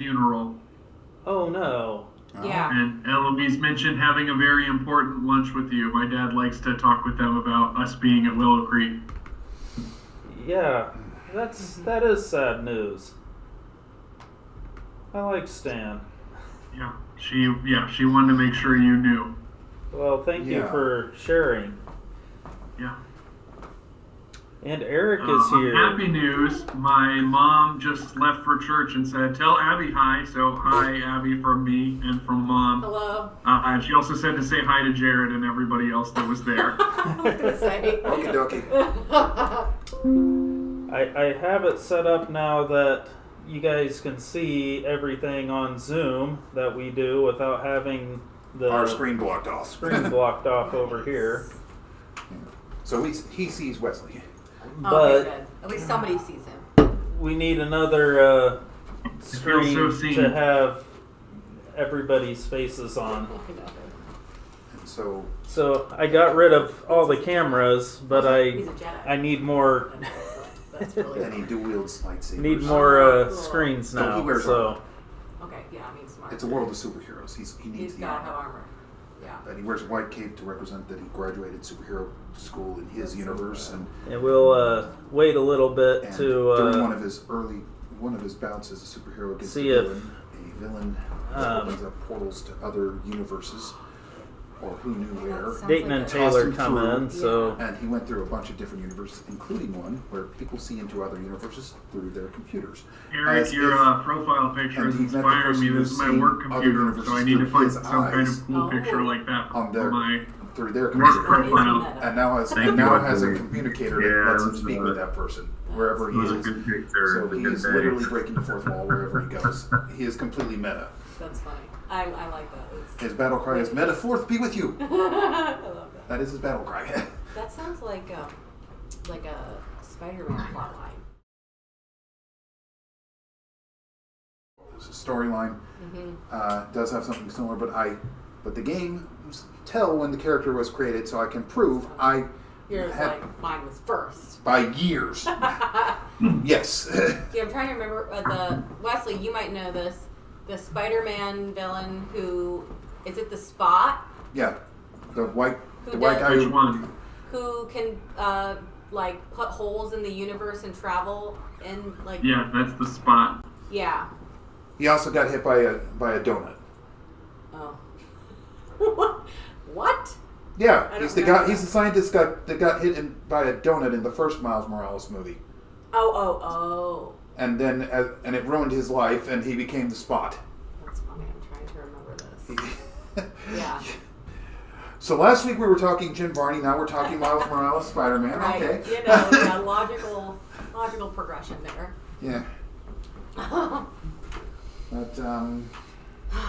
funeral. Oh no. Yeah. And Eloise mentioned having a very important lunch with you. My dad likes to talk with them about us being at Willow Creek. Yeah, that is sad news. I like Stan. Yeah, she wanted to make sure you knew. Well, thank you for sharing. Yeah. And Eric is here. Happy news. My mom just left for church and said, "Tell Abby hi." So hi, Abby, from me and from Mom. Hello. And she also said to say hi to Jared and everybody else that was there. I was going to say. Okie dokie. I have it set up now that you guys can see everything on Zoom that we do without having our screen blocked off. Screen blocked off over here. So he sees Wesley. But okay, good. At least somebody sees him. we need another screen so to have everybody's faces on. So I got rid of all the cameras, but He's a Jedi. I need more. That's really and he dual wields lightsabers. Need more Cool. screens now. So he wears armor. Okay, yeah, I mean smart. It's a world of superheroes. He needs He's the got to have armor. armor. Yeah. And he wears a white cape to represent that he graduated superhero school in his universe. And we'll wait a little bit And to during one of his bouts as a superhero against see a if villain opens up portals to other universes, or who knew where. Dayton and Taylor come in. So And he went through a bunch of different universes, including one where people see into other universes through their computers. Eric, your profile picture is and he met the inspiring person me. who This is my seen work other computer, universes so I need to through find his some kind eyes of cool picture like that on for my through their work computer. profile. And now has a communicator that lets him speak with that person wherever he is. So he is literally breaking the fourth wall wherever he goes. He is completely meta. That's funny. I like that. His battle cry is "Meta Fourth be with you." I love that. That is his battle cry. That sounds like a Spider-Man plotline. It's a storyline. Does have something similar, but the game tell when the character was created, so I can prove I Yours had like mine was first. by years. Yes. Yeah, I'm trying to remember the Wesley. You might know this. The Spider-Man villain who is it the Spot? Yeah, the white Who guy does- Which one? Who can like put holes in the universe and travel and like Yeah, that's the Spot. yeah. He also got hit by a donut. Oh. What? Yeah, I he's don't the know guy. He's the scientist that got hit by a donut in the first Miles Morales movie, Oh. and then and it ruined his life, and he became the Spot. That's funny. I'm trying to remember this. Yeah. So last week we were talking Jim Varney. Now we're talking Miles Morales, Spider-Man. Right. Okay. You know, yeah, logical progression there. Yeah. But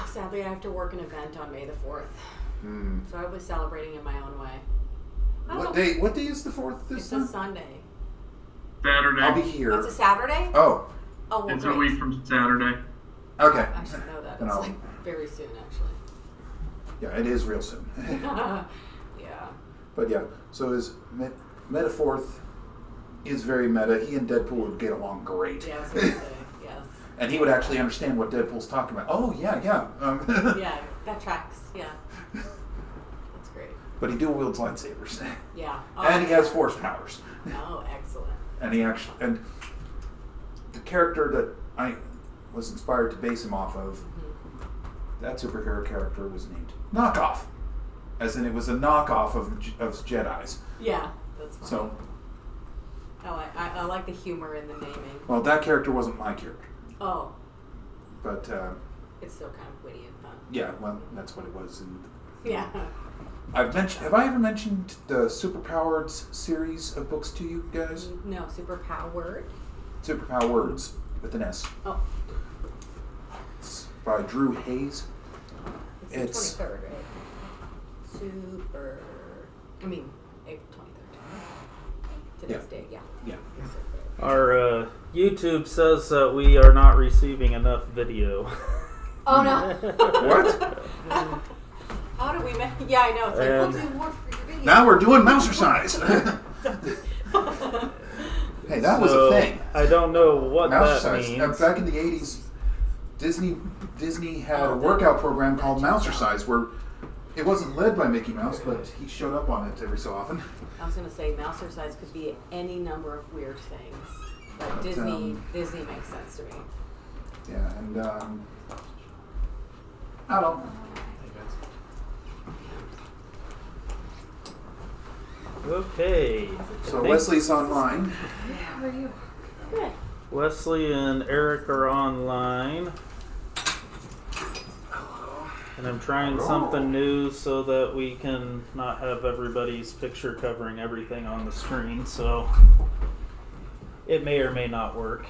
Sadly, I have to work an event on May the 4th. So I was celebrating in my own way. What day? What day is the 4th this It's time? a Sunday. Saturday. I'll be here. It's a Saturday? Oh. Oh, well, It's great. a week from Saturday. Okay. I should know that. Then It's I'll- like very soon, actually. Yeah, it is real soon. Yeah. But yeah, so his Meta Fourth is very meta. He and Deadpool would get along great. Yeah, I was going to say, yes. And he would actually understand what Deadpool's talking about. Oh, yeah. Yeah, that tracks. Yeah. That's great. But he dual wields lightsabers. Yeah. Oh, And he has force powers. Oh, excellent. And and the character that I was inspired to base him off of, that superhero character was named Knockoff. As in, it was a knockoff of Jedis. Yeah, that's funny. So, I like the humor in the naming. well, that character wasn't my character. Oh, But, it's still kind of witty and fun. yeah, well, that's what it was. And Yeah. have I ever mentioned the Superpowered series of books to you guys? No, superpowered. Superpowered with an S. Oh, It's by Drew Hayes. it's the 23rd, right? April 23rd. Today's date, yeah. Yeah. our YouTube says that we are not receiving enough video. Oh no. What? How do we make? Yeah, I know. It's like And- we'll do more for your video. Now we're doing Mousercise. Hey, that was a thing. I don't know what that Mousercise. means. Back in the 80s, Disney had a workout program called Mousercise where it wasn't led by Mickey Mouse, but he showed up on it every so often. I was going to say Mousercise could be any number of weird things. But Disney makes sense to me. Yeah, and I don't know. Okay. So Wesley's online. How are you? Good. Wesley and Eric are online. And I'm trying something new so that we can not have everybody's picture covering everything on the screen. So it may or may not work.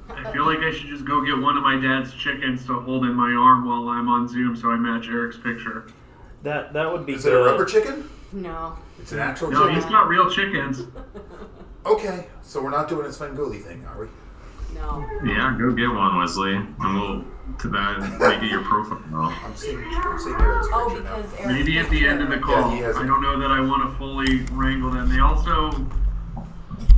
I feel like I should just go get one of my dad's chickens to hold in my arm while I'm on Zoom so I match Eric's picture. That would be Is good. it a rubber chicken? No. It's an actual No, chicken? he's got real chickens. Okay, so we're not doing a Svengoolie thing, are we? No. Yeah, go get one, Wesley, and we'll make it your profile. I'm seeing Eric's picture Oh, now. because Eric's Maybe at the end of the picture. call. Yeah, he has I it. don't know that I want to fully wrangle them. They also,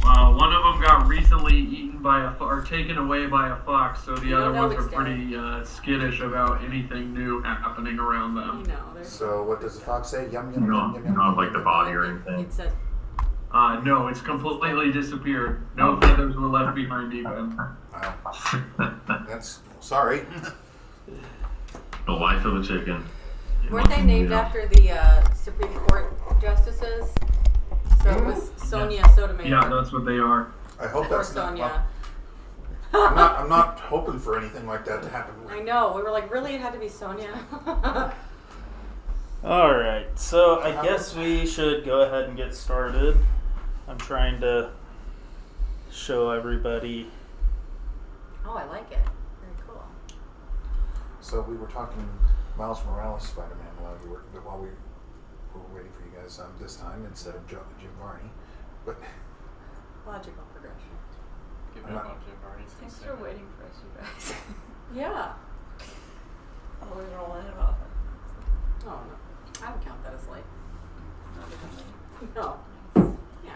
one of them got recently eaten by or taken away by a fox, so the You other don't know ones are it's pretty skittish about anything new happening around them. You know, there's So what does the fox say? Yum, yum, No, yum, yum, yum. not like the body or it anything. says No, it's completely disappeared. No feathers were left behind even. Wow. That's sorry. The life of a chicken. weren't they named Yeah. after the Supreme Court justices? So it was Sonia Sotomayor Yeah, that's what they are. I hope or that's not. Sonia. I'm not hoping for anything like that to happen. I know. We were like, really? It had to be Sonia. All right, so I guess we should go ahead and get started. I'm trying to show everybody. Oh, I like it. Very cool. So we were talking Miles Morales Spider-Man while we were waiting for you guys this time instead of Jim Varney. But Logical progression. Give I'm it not- up, Jim Varney's Thanks for waiting for us, you guys. Yeah. Always roll in about Oh, no. I would count that as late. it. No. Yeah.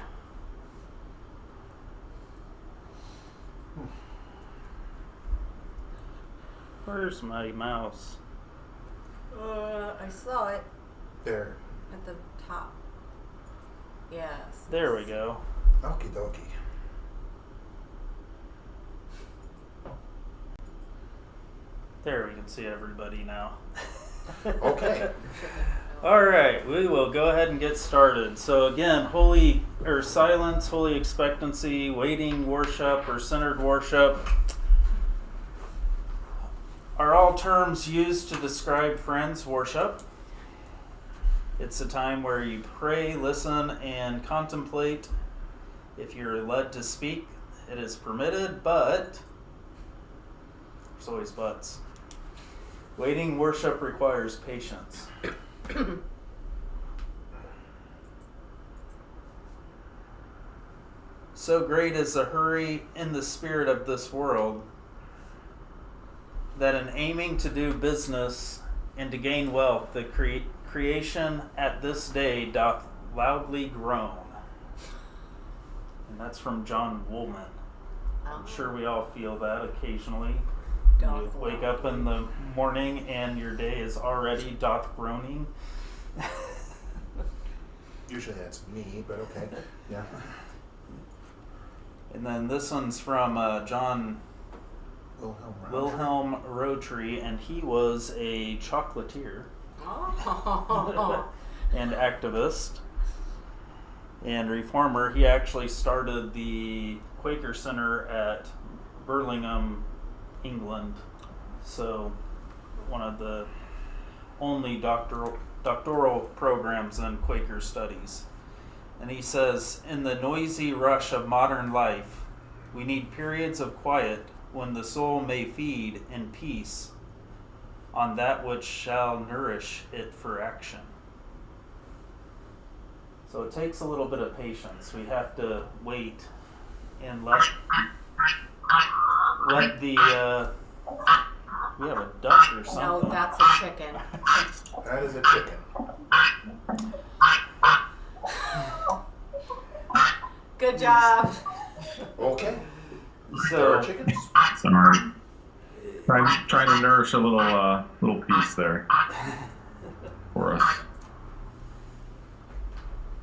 Where's my mouse? I saw it there, at the top. Yes. There we go. okie dokie. There we can see everybody now. Okay. All right, we will go ahead and get started. So again, silence, holy expectancy, waiting worship, or centered worship are all terms used to describe Friends worship. It's a time where you pray, listen, and contemplate. If you're led to speak, it is permitted, but there's always buts. Waiting worship requires patience. So great is the hurry in the spirit of this world that in aiming to do business and to gain wealth, the creation at this day doth loudly groan. And that's from John Woolman. I'm sure we all feel that occasionally. You wake up in the morning and your day is already doth groaning. Usually that's me, but okay. Yeah. And then this one's from John Wilhelm Wilhelm Rotary, and he was a chocolatier Oh. and activist and reformer. He actually started the Quaker Center at Burlingham, England. So one of the only doctoral programs in Quaker studies. And he says, in the noisy rush of modern life, we need periods of quiet when the soul may feed in peace on that which shall nourish it for action. So it takes a little bit of patience. We have to wait and let the we have a duck or No, something. that's a chicken. That is a chicken. Good job. Okay. There So are chickens. Sorry. Trying to nourish a little piece there for us.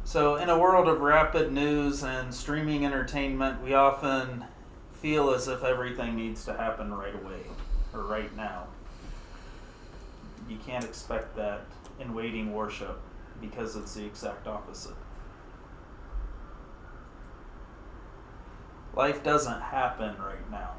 So, in a world of rapid news and streaming entertainment, we often feel as if everything needs to happen right away or right now. You can't expect that in waiting worship because it's the exact opposite. Life doesn't happen right now.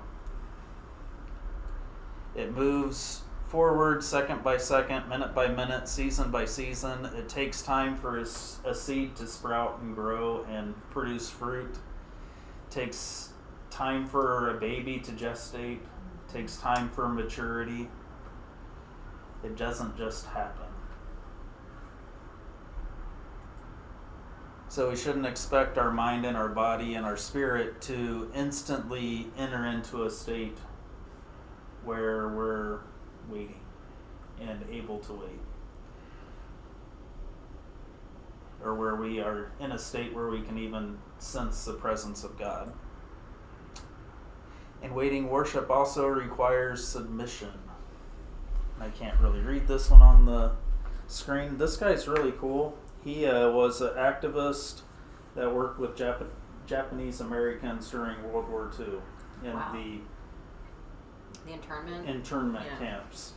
It moves forward second by second, minute by minute, season by season. It takes time for a seed to sprout and grow and produce fruit. It takes time for a baby to gestate. It takes time for maturity. It doesn't just happen. So we shouldn't expect our mind and our body and our spirit to instantly enter into a state where we're waiting and able to wait. Or where we are in a state where we can even sense the presence of God. And waiting worship also requires submission. I can't really read this one on the screen. This guy's really cool. He was an activist that worked with Japanese Americans during World War II in Wow. the internment yeah. camps.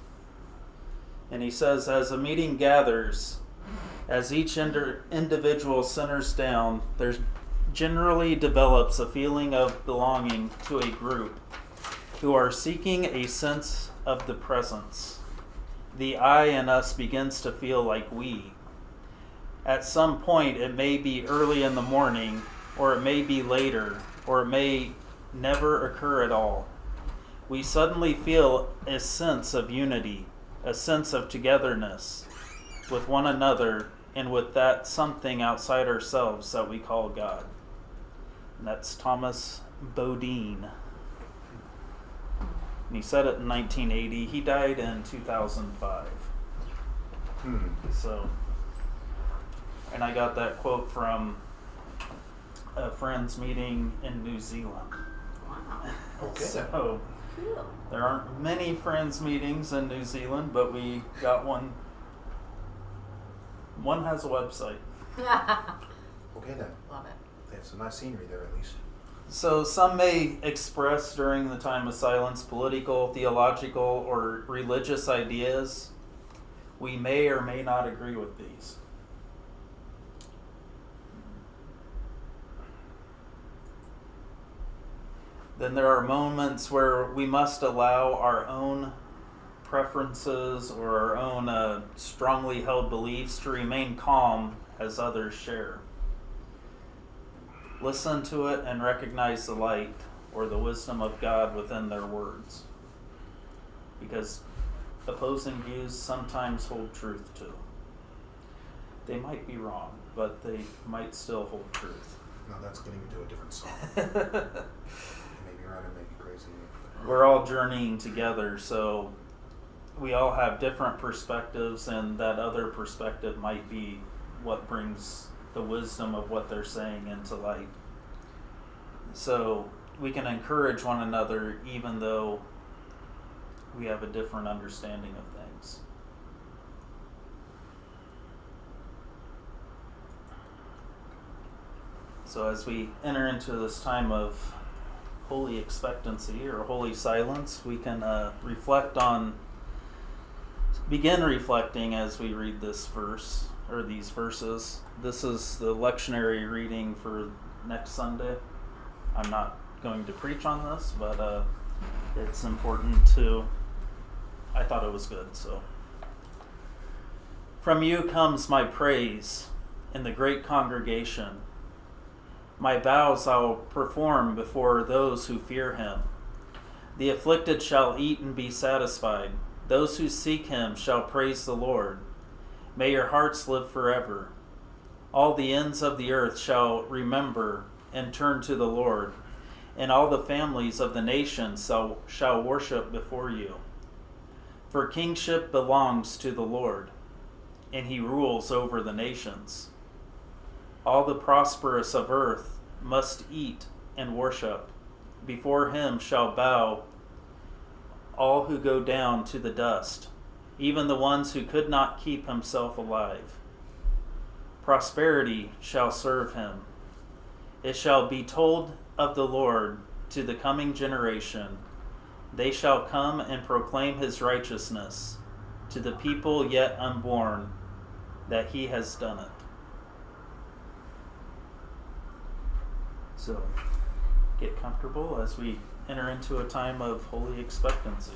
And he says, as a meeting gathers, as each individual centers down, there generally develops a feeling of belonging to a group who are seeking a sense of the presence. The I in us begins to feel like we. At some point, it may be early in the morning, or it may be later, or it may never occur at all. We suddenly feel a sense of unity, a sense of togetherness with one another and with that something outside ourselves that we call God. And that's Thomas Bodine. And he said it in 1980. He died in 2005. So, and I got that quote from a Friends meeting in New Zealand. Wow. Okay. So, Cool. there aren't many Friends meetings in New Zealand, but we got one. One has a website. Okay then. Love it. They have some nice scenery there at least. So some may express during the time of silence political, theological, or religious ideas. We may or may not agree with these. Then there are moments where we must allow our own preferences or our own strongly held beliefs to remain calm as others share. Listen to it and recognize the light or the wisdom of God within their words. Because opposing views sometimes hold truth too. They might be wrong, but they might still hold truth. No, that's getting into a different song. Maybe right or maybe crazy. We're all journeying together, so we all have different perspectives, and that other perspective might be what brings the wisdom of what they're saying into light. So we can encourage one another even though we have a different understanding of things. So as we enter into this time of holy expectancy or holy silence, we can begin reflecting as we read this verse or these verses. This is the lectionary reading for next Sunday. I'm not going to preach on this, but it's important to. I thought it was good, so. From you comes my praise in the great congregation. My vows I'll perform before those who fear him. The afflicted shall eat and be satisfied. Those who seek him shall praise the Lord. May your hearts live forever. All the ends of the earth shall remember and turn to the Lord, and all the families of the nations shall worship before you. For kingship belongs to the Lord, and he rules over the nations. All the prosperous of earth must eat and worship. Before him shall bow all who go down to the dust, even the ones who could not keep himself alive. Prosperity shall serve him. It shall be told of the Lord to the coming generation. They shall come and proclaim his righteousness to the people yet unborn, that he has done it. So, get comfortable as we enter into a time of holy expectancy.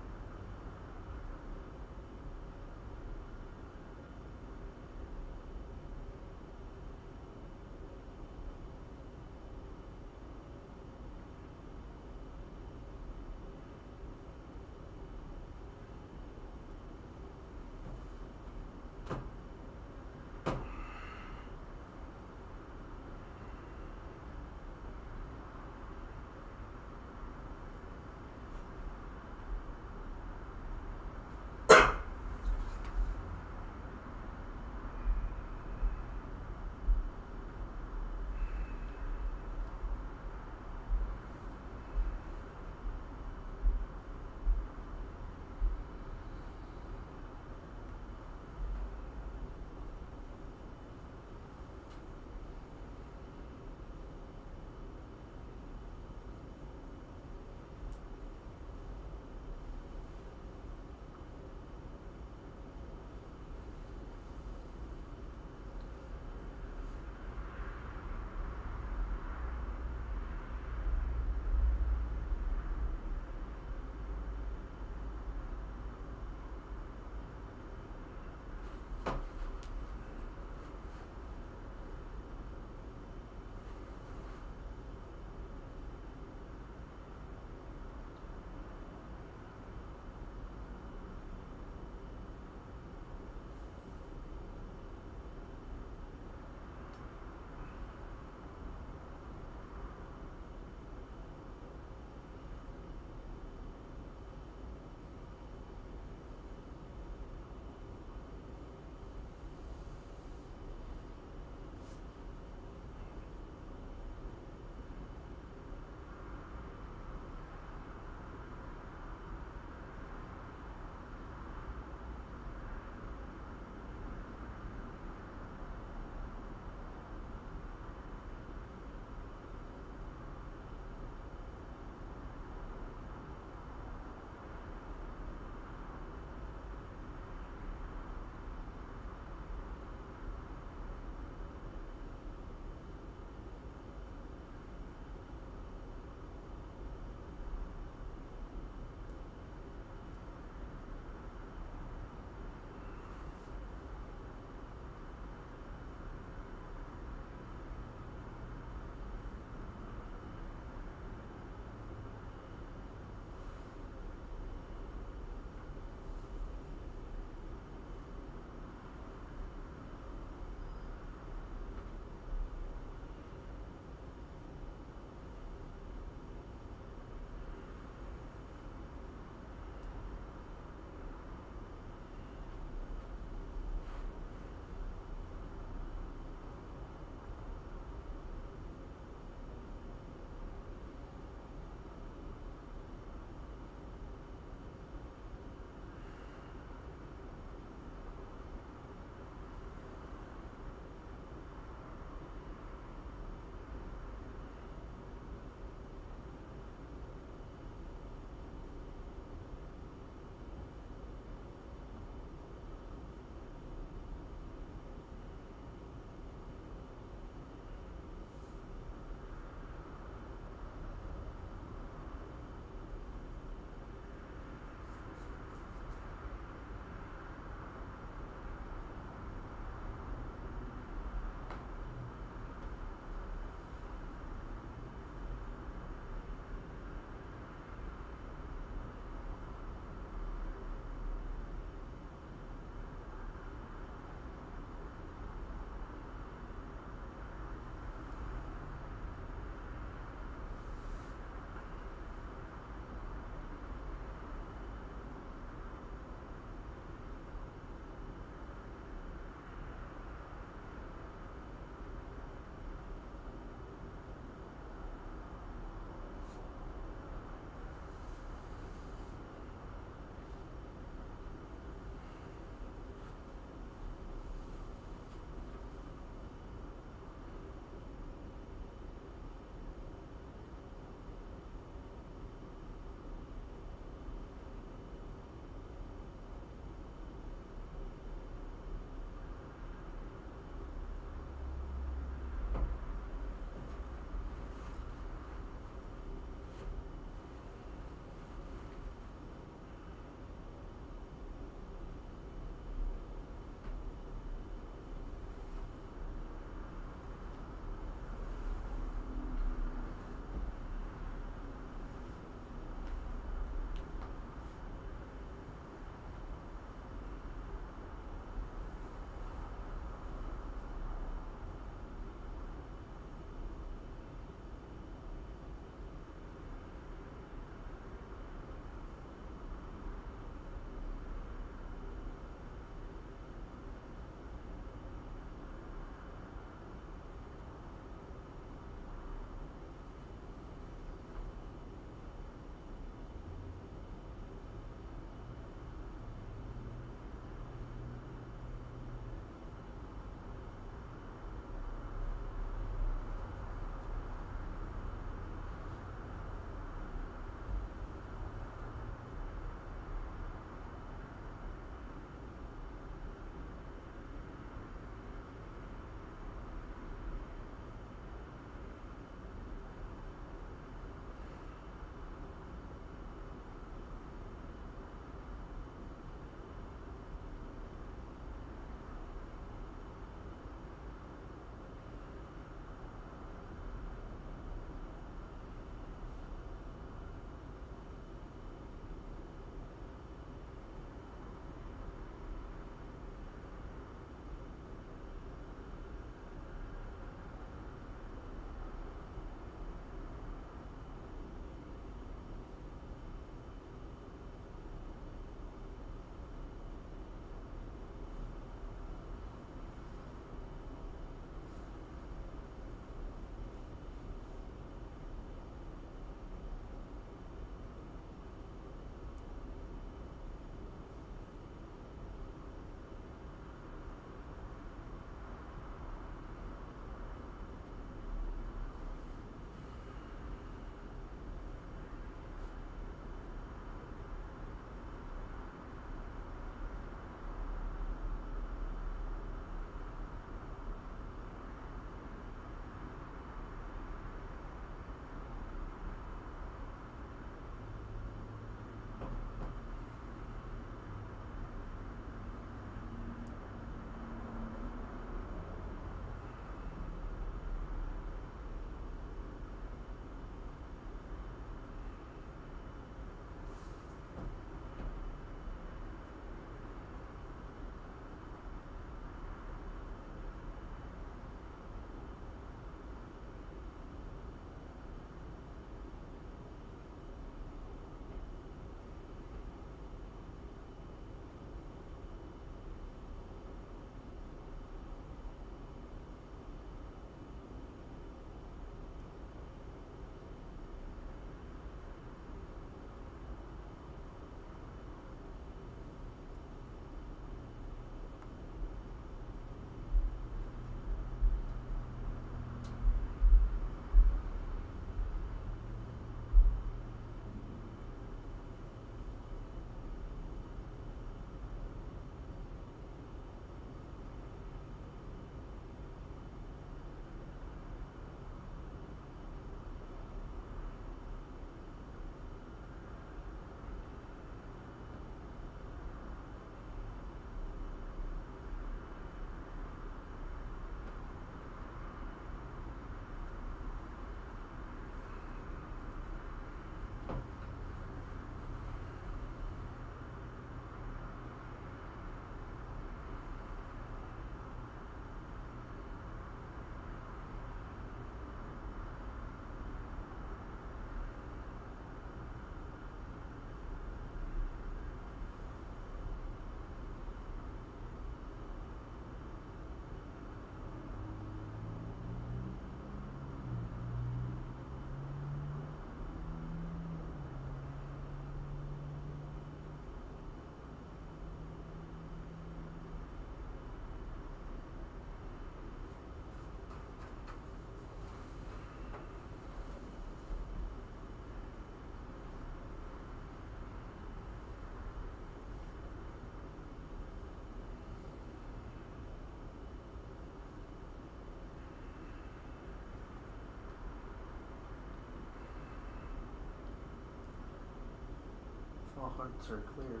hearts are clear.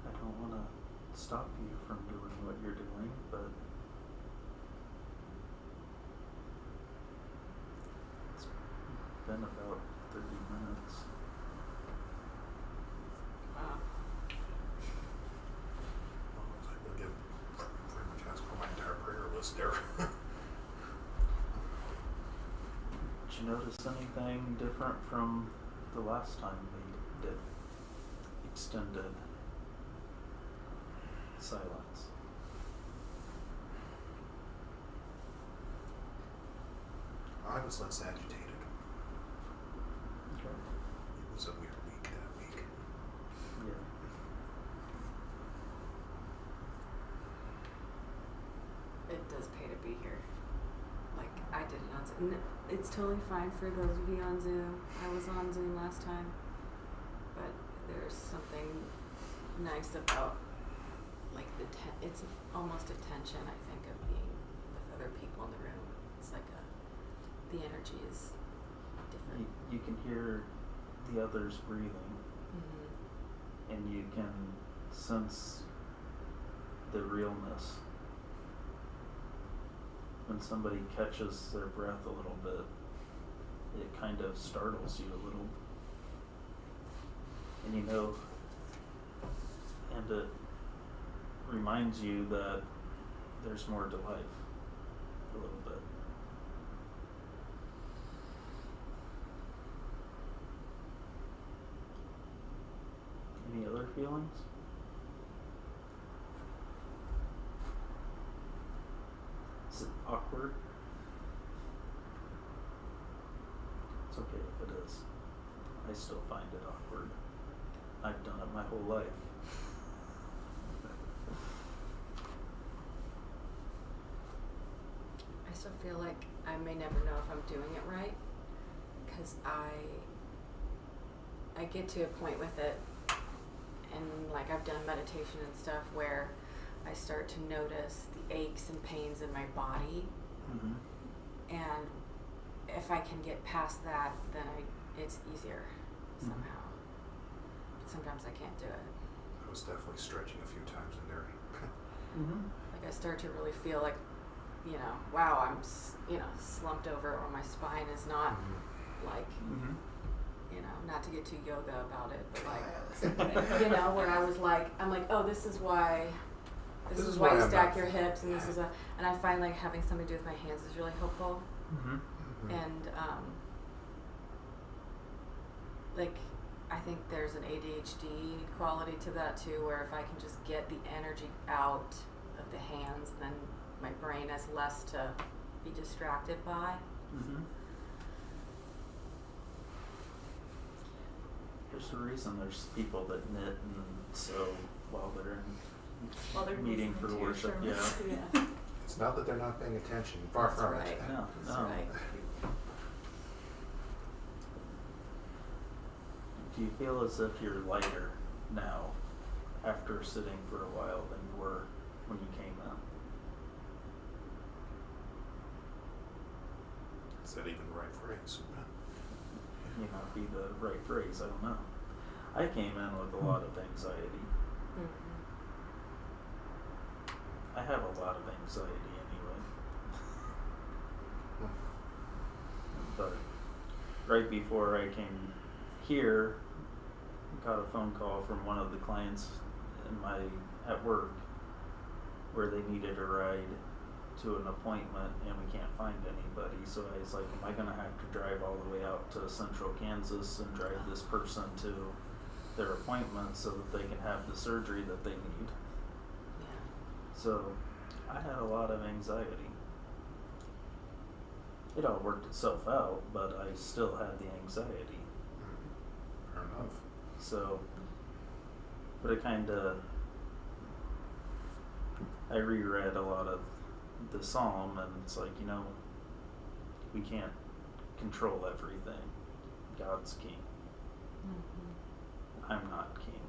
I don't want to stop you from doing what you're doing, but it's been about 30 minutes. Wow. Well, I was able to get pretty much ask for my entire prayer list there. Did you notice anything different from the last time we did extended silence? I was less agitated. Okay. It was a weird week that week. Yeah. It does pay to be here. Like, I did it on Zoom. It's totally fine for those of you on Zoom. I was on Zoom last time. But there's something nice about, like, it's almost a tension, I think, of being with other people in the room. It's like the energy is different. You can hear the others breathing, Mm-hmm. and you can sense the realness. When somebody catches their breath a little bit, it kind of startles you a little. And you know, and it reminds you that there's more to life a little bit. Any other feelings? Is it awkward? It's okay if it is. I still find it awkward. I've done it my whole life. I still feel like I may never know if I'm doing it right, because I get to a point with it, and like I've done meditation and stuff where I start to notice the aches and pains in my body, Mm-hmm. and if I can get past that, then it's easier somehow. But sometimes I can't do it. I was definitely stretching a few times in there. Mm-hmm. Like I start to really feel like, wow, I'm slumped over, or my spine is not like, Mm-hmm. not to get too yoga about it, but like, where I was like, I'm like, oh, this is why you I'm stack not your feeling hips, and it. this is and I find like having something to do with my hands is really helpful. Mm-hmm. And like I think there's an ADHD quality to that too, where if I can just get the energy out of the hands, then my brain has less to be distracted by. Mm-hmm. There's a reason there's people that knit and sew while they're in meeting for worship. Yeah. Yeah. It's not that they're not paying attention. Far That's from right. it. No, That's no. right. Do you feel as if you're lighter now after sitting for a while than you were when you came in? Is that even the right phrase? May not be the right phrase, I don't know. I came in with a lot of anxiety. Mm-hmm. I have a lot of anxiety anyway. But right before I came here, I got a phone call from one of the clients at work where they needed a ride to an appointment and we can't find anybody. So I was like, am I going to have to drive all the way out to central Kansas and drive this person to their appointment so that they can have the surgery that they need? Yeah. So I had a lot of anxiety. It all worked itself out, but I still had the anxiety. Fair enough. So, but it I reread a lot of the psalm, and it's like, we can't control everything. God's king. Mm-hmm. I'm not king.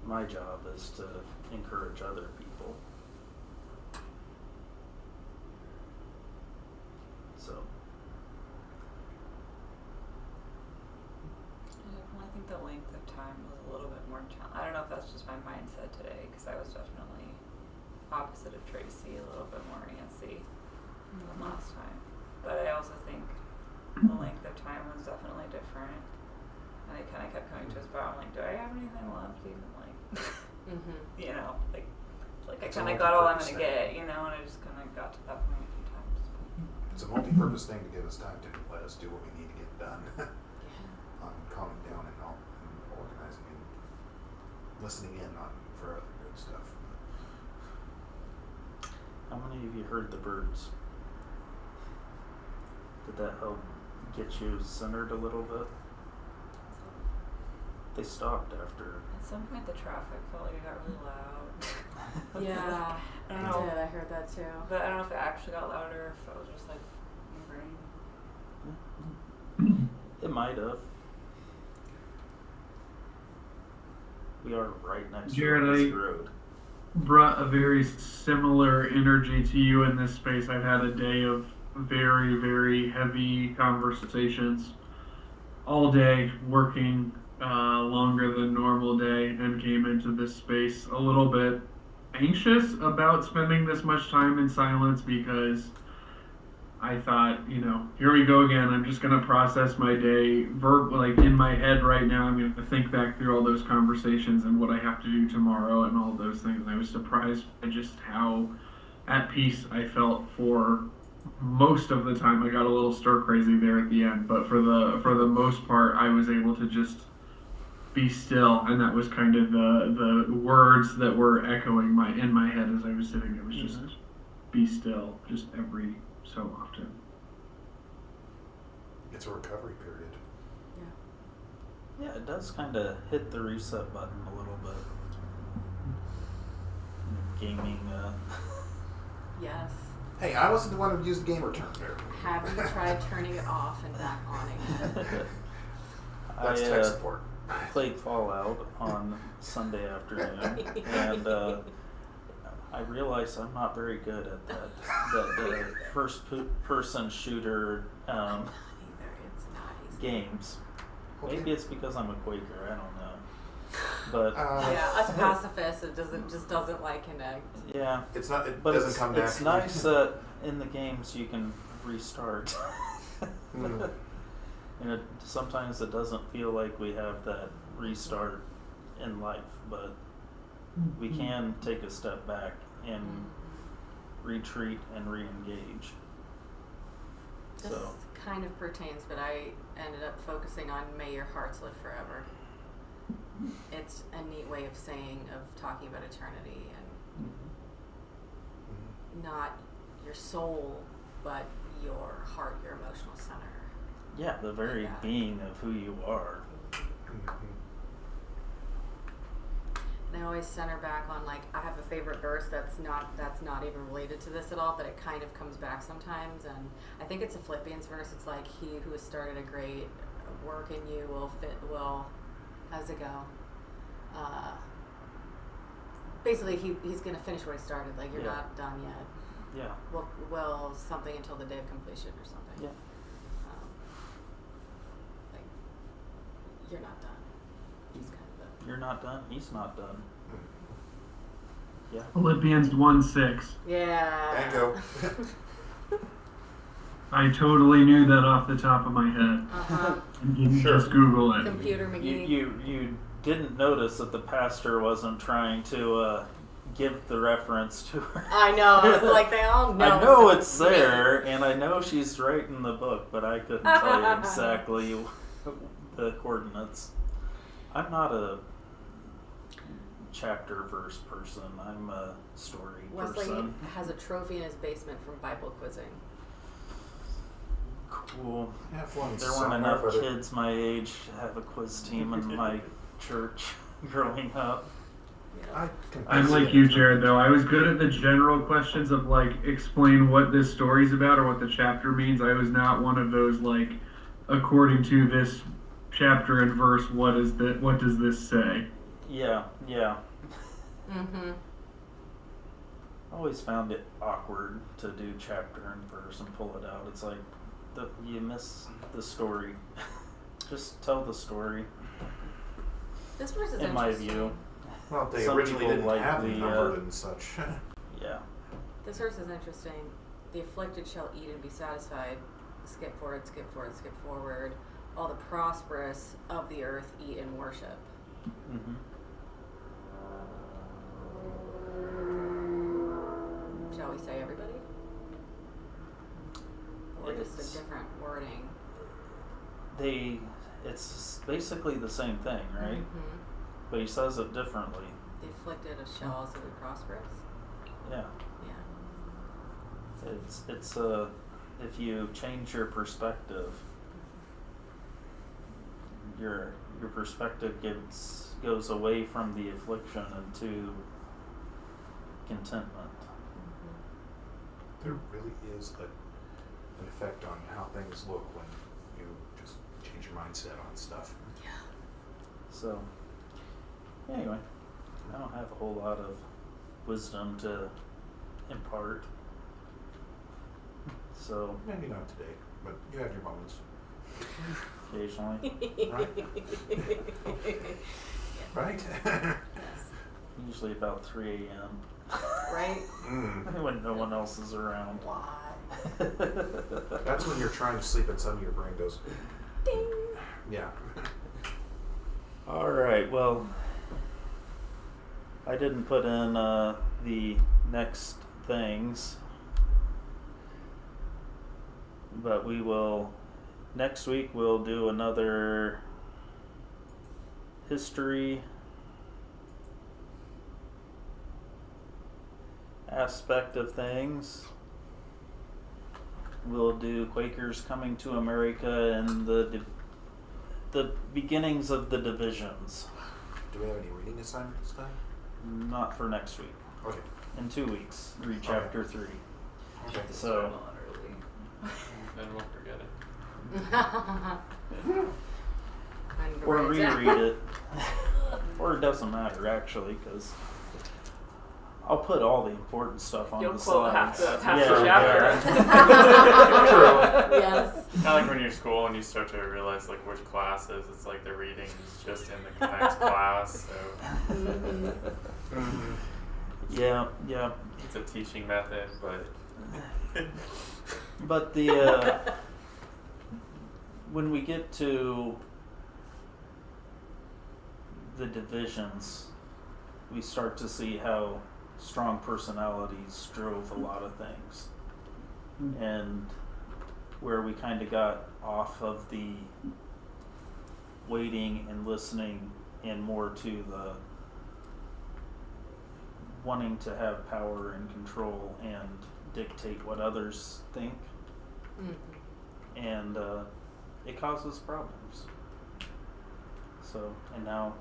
My job is to encourage other people. So, I have one more challenging. I don't know if that's just my mindset today, because I was definitely opposite of Tracy, a little bit more antsy than last time. But I also think the length of time was definitely different. And I kind of kept coming to a spot, I'm like, do I have anything left even, like, you know, like I It's a kind of got all I'm multi-purpose going to thing. get, you know, and I just kind of got to that point a few times. It's a multi-purpose thing to give us time to let us do what we need to get done. On calming down and all, and organizing and listening in on for other good stuff. How many of you heard the birds? Did that help get you centered a little bit? They stopped after. At some point, the traffic felt like it got really loud. Yeah, I I don't know. did. I heard that too. But I don't know if it actually got louder or if it was just like my brain. It might have. We are right next Jared, to this I- road. Brought a very similar energy to you in this space. I've had a day of very, very heavy conversations all day, working longer than normal day, and came into this space a little bit anxious about spending this much time in silence because I thought, here we go again. I'm just going to process my day like in my head right now. I'm going to think back through all those conversations and what I have to do tomorrow and all those things. And I was surprised by just how at peace I felt for most of the time. I got a little stir crazy there at the end, but for the most part, I was able to just be still, and that was kind of the words that were echoing in my head as I was sitting there. Was just be still, just every so often. It's a recovery period. Yeah, it does kind of hit the reset button a little bit. Gaming. Yes. Hey, I wasn't the one who used the gamer term there. Have you tried turning it off and back on again? That's tech support. Played Fallout on Sunday afternoon, and I realized I'm not very good at that first-person shooter Either. It's not easy. games. Okay. Maybe it's because I'm a Quaker. I don't know, but Yeah, us pacifists, it just doesn't like connect. yeah. It's not. It But doesn't it's, come it's naturally. nice that in the games you can restart. Mm. And sometimes it doesn't feel like we have that restart in life, but we can take a step back and retreat and re-engage. This So kind of pertains, but I ended up focusing on "May your hearts live forever." It's a neat way of talking about eternity and not your soul, but your heart, your emotional center. yeah, the very Yeah. being of who you are. And I always center back on I have a favorite verse that's not even related to this at all, but it kind of comes back sometimes, and I think it's a Philippians verse. It's like, "He who has started a great work in you will how's it go? Basically, he's going to finish what he started. Like, you're Yeah. not done yet. Yeah, Well, something until the day of completion or something. yeah. Like, you're not done. He's kind of You're not done. He's not done. Yeah. Philippians 1:6. yeah. Bingo. I totally knew that off the top of my head. You can Sure. just Google it. Computer McGee. You didn't notice that the pastor wasn't trying to give the reference to her. I know. I was like, they all know. I know so it's there, and I know she's right in the book, but I couldn't tell you exactly the coordinates. I'm not a chapter verse person. I'm a story Wesley person. has a trophy in his basement from Bible quizzing. Cool. Have one There weren't somewhere, enough but it- kids my age to have a quiz team in my church growing up. I can I'm see like it. you, Jared, though. I was good at the general questions of explain what this story's about or what the chapter means. I was not one of those according to this chapter and verse, what does this say? Yeah. Mm-hmm. I always found it awkward to do chapter and verse and pull it out. It's like you miss the story. Just tell the story. This verse is in my interesting. view. Well, they Some originally people didn't like have the, them numbered and such. Yeah. This verse is interesting. The afflicted shall eat and be satisfied. Skip forward, skip forward, skip forward. All the prosperous of the earth eat and worship. Mm-hmm. Shall we say everybody? Or just It's- a different wording? It's basically the same thing, right? Mm-hmm. But he says it differently. The afflicted shall also be prosperous. Yeah. Yeah. It's if you change your perspective, your perspective goes away from the affliction into contentment. There really is an effect on how things look when you just change your mindset on stuff. Yeah. So, anyway, I don't have a whole lot of wisdom to impart. So, Maybe not today, but you have your moments. occasionally, Right? Yes. usually about 3 a.m. Right? when no one else is around. Why? That's when you're trying to sleep and suddenly your brain goes, Ding. yeah. All right. Well, I didn't put in the next things, but we will. Next week we'll do another history aspect of things. We'll do Quakers coming to America and the beginnings of the divisions. Do we have any reading assignments then? Not for next week. Okay. In 2 weeks, read chapter 3. Okay. So, Then we'll forget it. or reread it. Or it doesn't matter actually, because I'll put all the important stuff on You'll the quote half slides. the Yeah. chapter. Yes. Kind of like when you're in school and you start to realize like which classes, it's like the reading is just in the next class. So Mm-hmm. Yeah. it's a teaching method, but But the when we get to the divisions, we start to see how strong personalities drove a lot of things, and where we kind of got off of the waiting and listening and more to the wanting to have power and control and dictate what others think, and it causes problems. So, and now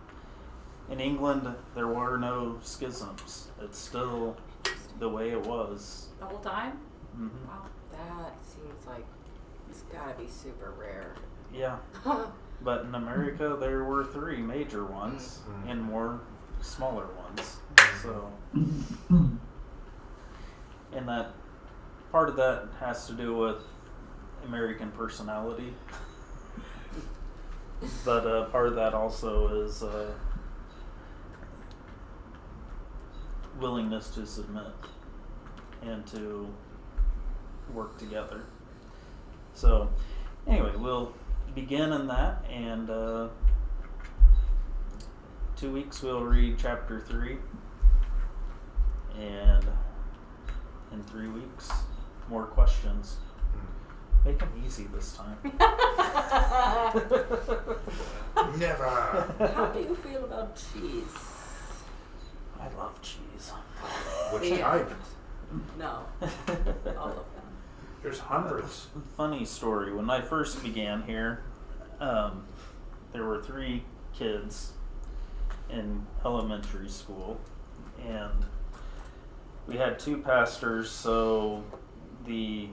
in England there were no schisms. It's still the way it was. The whole time? Mm-hmm. Wow. That seems like it's gotta be super rare. Yeah, but in America there were 3 major ones and more smaller ones. So, and that part of that has to do with American personality, but part of that also is willingness to submit and to work together. So, anyway, we'll begin in that, and 2 weeks we'll read chapter 3, and in 3 weeks more questions. Make them easy this time. Never. How do you feel about cheese? I love cheese. Which Yeah. type? No. All of them. There's hundreds. Funny story. When I first began here, there were 3 kids in elementary school, and we had 2 pastors, so the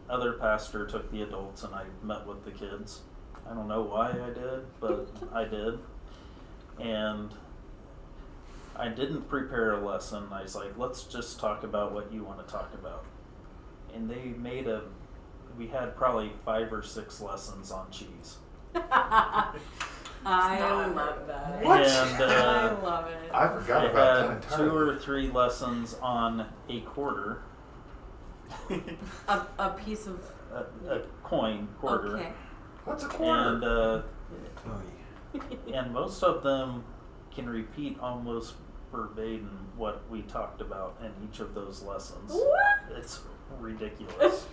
other pastor took the adults and I met with the kids. I don't know why I did, but I did. And I didn't prepare a lesson. I was like, let's just talk about what you want to talk about. And they we had probably 5 or 6 lessons on cheese. I love that. What? And I love it. I forgot I about that had entirely. 2 or 3 lessons on a quarter, A piece of. a coin quarter, Okay. What's a quarter? and most of them can repeat almost verbatim what we talked about in each of those lessons. What? It's ridiculous.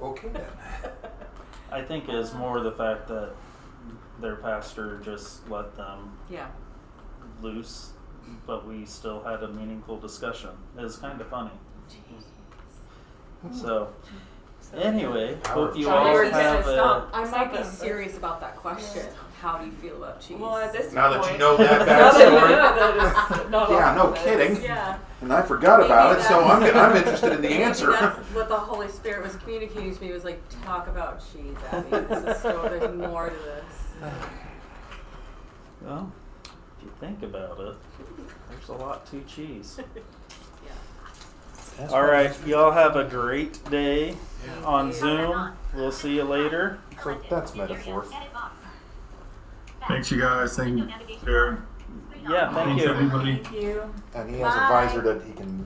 Okay then. I think it's more the fact that their pastor just let them Yeah. loose, but we still had a meaningful discussion. It was kind of funny. So, anyway, hope you all Sorry, have a. I might be Stop it. serious about that question. How do you feel about cheese? Well, at this Now point, that you know that now that you know backstory, that it's not Yeah, all no of it. kidding. Yeah. And I forgot Maybe about it, so that's- I'm interested in the Maybe answer. that's what the Holy Spirit was communicating to me. Was like, talk about cheese, Abby. There's more to this. Well, if you think about it, there's a lot to cheese. Yeah. All right, y'all have a great day on Zoom. We'll see you later. So that's metaphor. Thanks, you guys. Thank you. Sure. Yeah, thank Thanks, you. everybody. Thank you. And he has a Bye. visor that he can